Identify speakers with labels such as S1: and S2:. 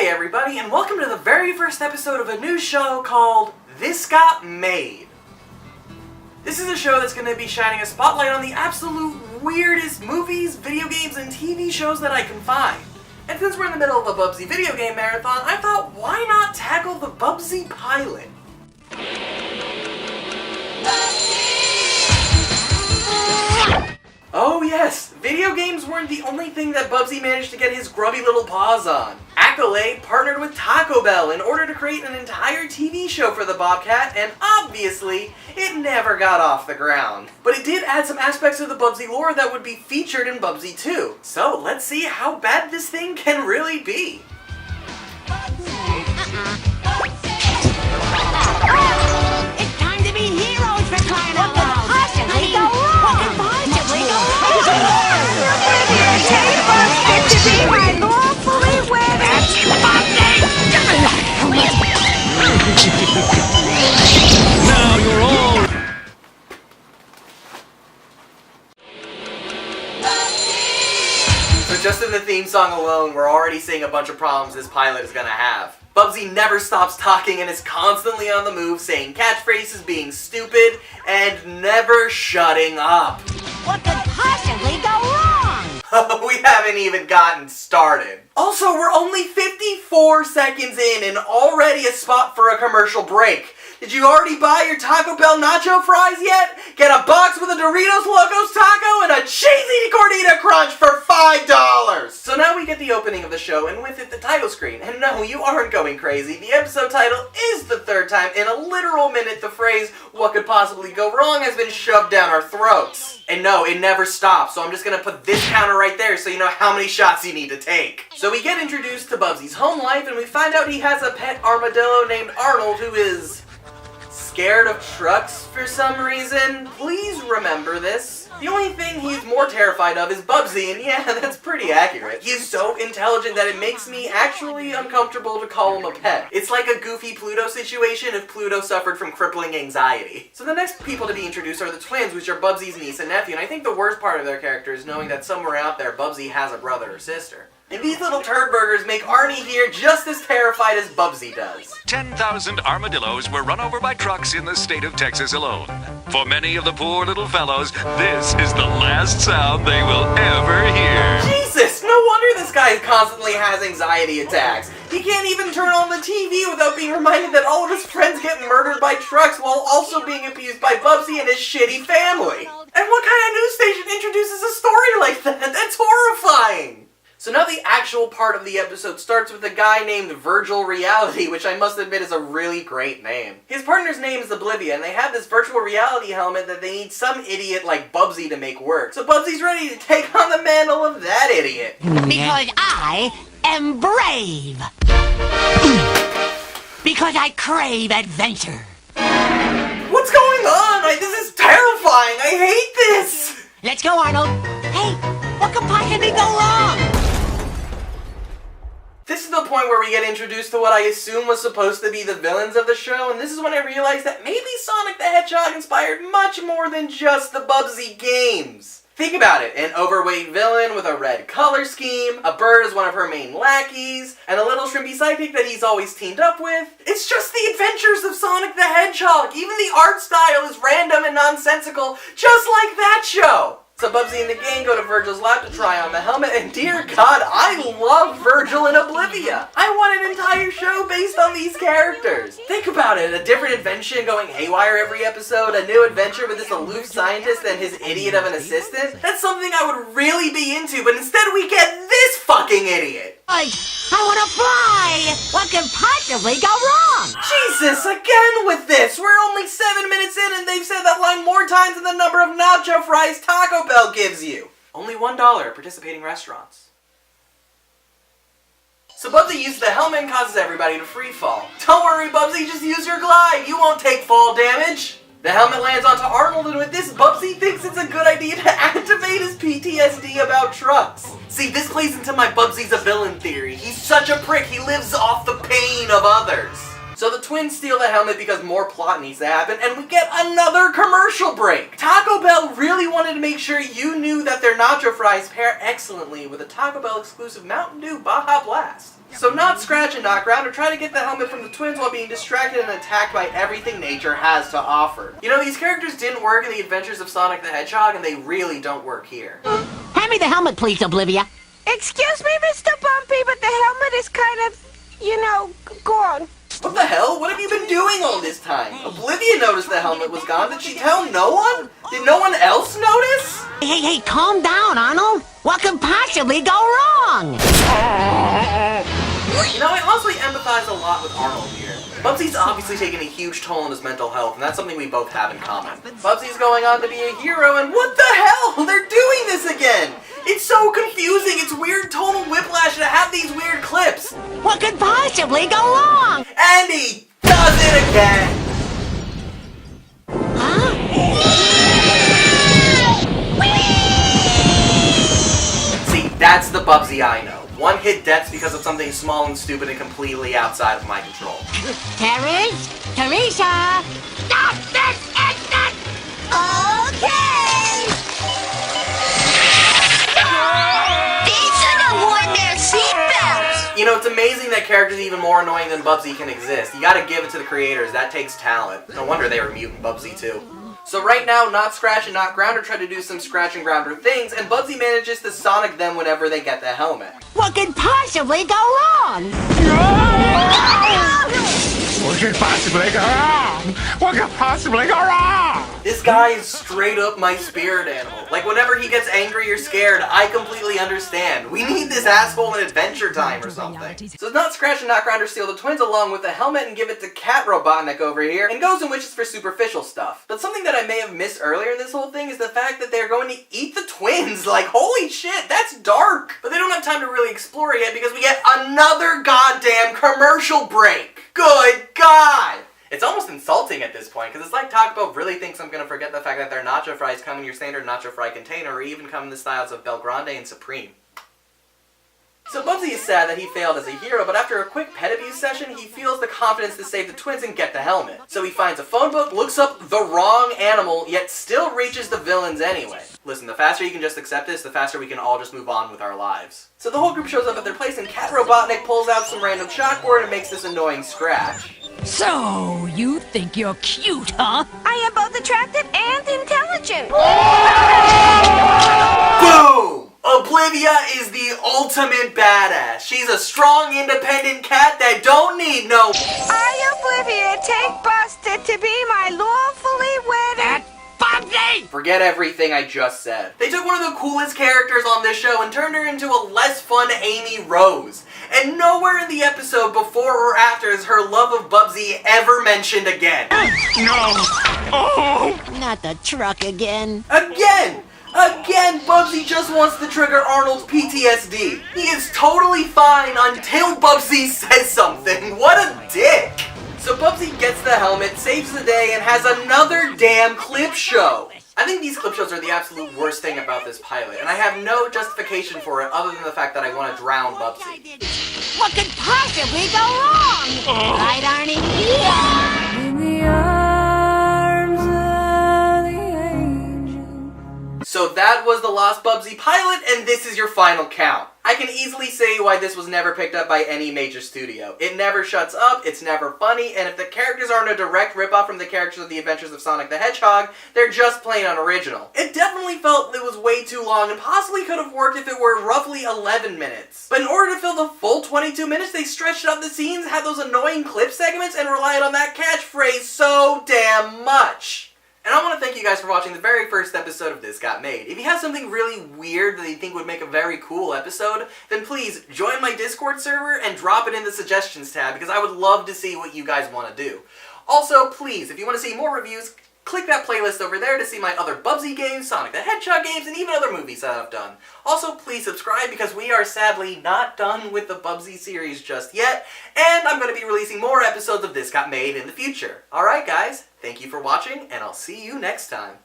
S1: Hey everybody, and welcome to the very first episode of a new show called This Got Made. This is a show that's going to be shining a spotlight on the absolute weirdest movies, video games, and TV shows that I can find. And since we're in the middle of a Bubsy video game marathon, I thought, why not tackle the Bubsy Pilot? Oh yes, video games weren't the only thing that Bubsy managed to get his grubby little paws on. Escalating partnered with Taco Bell in order to create an entire TV show for the Bobcat, and obviously, it never got off the ground. But it did add some aspects of the Bubsy lore that would be featured in Bubsy 2. So let's see how bad this thing can really be.
S2: It's time to be heroes for crying out loud! What could possibly go wrong? What could possibly go wrong? To be my lawfully wedded...
S3: Now you're all...
S1: So just in the theme song alone, we're already seeing a bunch of problems this pilot is gonna have. Bubsy never stops talking and is constantly on the move, saying catchphrases, being stupid, and never shutting up.
S2: What could possibly go wrong?
S1: We haven't even gotten started. Also, we're only 54 seconds in and already a spot for a commercial break. Did you already buy your Taco Bell nacho fries yet? Get a box with a Doritos Locos Taco and a cheesy Gordita Crunch for $5! So now we get the opening of the show and with it the title screen. And no, you aren't going crazy. The episode title is the third time in a literal minute the phrase, "What could possibly go wrong?" has been shoved down our throats. And no, it never stops, so I'm just gonna put this counter right there so you know how many shots you need to take. So we get introduced to Bubsy's home life and we find out he has a pet armadillo named Arnold who is... scared of trucks for some reason. Please remember this. The only thing he's more terrified of is Bubsy, and yeah, that's pretty accurate. He's so intelligent that it makes me actually uncomfortable to call him a pet. It's like a goofy Pluto situation if Pluto suffered from crippling anxiety. So the next people to be introduced are the twins, which are Bubsy's niece and nephew, and I think the worst part of their character is knowing that somewhere out there Bubsy has a brother or sister. And these little turd burgers make Arnie here just as terrified as Bubsy does.
S3: 10,000 armadillos were run over by trucks in the state of Texas alone. For many of the poor little fellows, this is the last sound they will ever hear.
S1: Jesus, no wonder this guy constantly has anxiety attacks. He can't even turn on the TV without being reminded that all of his friends get murdered by trucks while also being abused by Bubsy and his shitty family. And what kind of news station introduces a story like that? That's horrifying. So now the actual part of the episode starts with a guy named Virtual Reality, which I must admit is a really great name. His partner's name is Oblivia, and they have this virtual reality helmet that they need some idiot like Bubsy to make work. So Bubsy's ready to take on the mantle of that idiot.
S2: Because I am brave. Because I crave adventure.
S1: What's going on? This is terrifying. I hate this.
S2: Let's go, Arnold. Hey, what could possibly go wrong?
S1: This is the point where we get introduced to what I assume was supposed to be the villains of the show, and this is when I realized that maybe Sonic the Hedgehog inspired much more than just the Bubsy games. Think about it, an overweight villain with a red color scheme, a bird as one of her main lackeys, and a little shrimpy sidekick that he's always teamed up with. It's just the adventures of Sonic the Hedgehog. Even the art style is random and nonsensical, just like that show. So Bubsy and the gang go to Virgil's lab to try on the helmet, and dear God, I love Virgil and Oblivia! I want an entire show based on these characters! Think about it, a different invention going haywire every episode, a new adventure with this aloof scientist and his idiot of an assistant? That's something I would really be into, but instead we get this fucking idiot!
S2: I wanna fly! What could possibly go wrong?
S1: Jesus, again with this! We're only 7 minutes in and they've said that line more times than the number of nacho fries Taco Bell gives you! Only $1 at participating restaurants. So Bubsy uses the helmet and causes everybody to free fall. Don't worry Bubsy, just use your glide! You won't take fall damage! The helmet lands onto Arnold, and with this, Bubsy thinks it's a good idea to activate his PTSD about trucks. See, this plays into my Bubsy's a villain theory. He's such a prick, he lives off the pain of others. So the twins steal the helmet because more plot needs to happen, and we get another commercial break. Taco Bell really wanted to make sure you knew that their nacho fries pair excellently with a Taco Bell exclusive Mountain Dew Baja Blast. So Not Scratch and Not Ground are trying to get the helmet from the twins while being distracted and attacked by everything nature has to offer. You know, these characters didn't work in the Adventures of Sonic the Hedgehog, and they really don't work here.
S2: Hand me the helmet, please, Oblivia.
S4: Excuse me, Mr. Bumpy, but the helmet is kind of, gone.
S1: What the hell? What have you been doing all this time? Oblivia noticed the helmet was gone. Did she tell no one? Did no one else notice?
S2: Hey, calm down, Arnold. What could possibly go wrong?
S1: You know, I honestly empathize a lot with Arnold here. Bubsy's obviously taken a huge toll on his mental health, and that's something we both have in common. Bubsy's going on to be a hero, and what the hell? They're doing this again! It's so confusing, it's weird tonal whiplash to have these weird clips.
S2: What could possibly go wrong?
S1: And he does it again!
S2: Huh?
S1: See, that's the Bubsy I know. One-hit deaths because of something small and stupid and completely outside of my control.
S2: Teresa! Stop this instant! Okay! They should have worn their seatbelts!
S1: You know, it's amazing that characters even more annoying than Bubsy can exist. You gotta give it to the creators, that takes talent. No wonder they were muting Bubsy too. So right now, Not Scratch and Not Grounder try to do some Scratch and Grounder things, and Bubsy manages to Sonic them whenever they get the helmet.
S2: What could possibly go wrong?
S5: What could possibly go wrong? What could possibly go wrong?
S1: This guy is straight up my spirit animal. Like, whenever he gets angry or scared, I completely understand. We need this asshole in Adventure Time or something. So Not Scratch and Not Grounder steal the twins along with the helmet and give it to Cat Robotnik over here, and goes and wishes for superficial stuff. But something that I may have missed earlier in this whole thing is the fact that they're going to eat the twins. Like, holy shit, that's dark. But they don't have time to really explore it yet because we get another goddamn commercial break. Good God! It's almost insulting at this point, because it's like Taco Bell really thinks I'm going to forget the fact that their nacho fries come in your standard nacho fry container, or even come in the styles of Belgrande and Supreme. So Bubsy is sad that he failed as a hero, but after a quick pet abuse session, he feels the confidence to save the twins and get the helmet. So he finds a phone book, looks up the wrong animal, yet still reaches the villains anyway. Listen, the faster you can just accept this, the faster we can all just move on with our lives. So the whole group shows up at their place, and Cat Robotnik pulls out some random chalkboard and makes this annoying scratch.
S6: So, you think you're cute, huh?
S4: I am both attractive and intelligent.
S1: Boom! Oblivia is the ultimate badass. She's a strong, independent cat that don't need no...
S4: I, Oblivia, take Busted to be my lawfully wedded...
S6: Bubsy!
S1: Forget everything I just said. They took one of the coolest characters on this show and turned her into a less fun Amy Rose. And nowhere in the episode before or after is her love of Bubsy ever mentioned again.
S5: No! Oh!
S2: Not the truck again.
S1: Again, Bubsy just wants to trigger Arnold's PTSD. He is totally fine until Bubsy says something. What a dick. So Bubsy gets the helmet, saves the day, and has another damn clip show. I think these clip shows are the absolute worst thing about this pilot, and I have no justification for it other than the fact that I want to drown Bubsy.
S2: What could possibly go wrong? Right, Arnie?
S1: So that was the Lost Bubsy pilot, and this is your final count. I can easily say why this was never picked up by any major studio. It never shuts up, it's never funny, and if the characters aren't a direct ripoff from the characters of The Adventures of Sonic the Hedgehog, they're just plain unoriginal. It definitely felt it was way too long, and possibly could have worked if it were roughly 11 minutes. But in order to fill the full 22 minutes, they stretched out the scenes, had those annoying clip segments, and relied on that catchphrase so damn much. And I want to thank you guys for watching the very first episode of This Got Made. If you have something really weird that you think would make a very cool episode, then please join my Discord server and drop it in the suggestions tab, because I would love to see what you guys want to do. Also, please, if you want to see more reviews, click that playlist over there to see my other Bubsy games, Sonic the Hedgehog games, and even other movies that I've done. Also, please subscribe, because we are sadly not done with the Bubsy series just yet, and I'm going to be releasing more episodes of This Got Made in the future. Alright guys, thank you for watching, and I'll see you next time.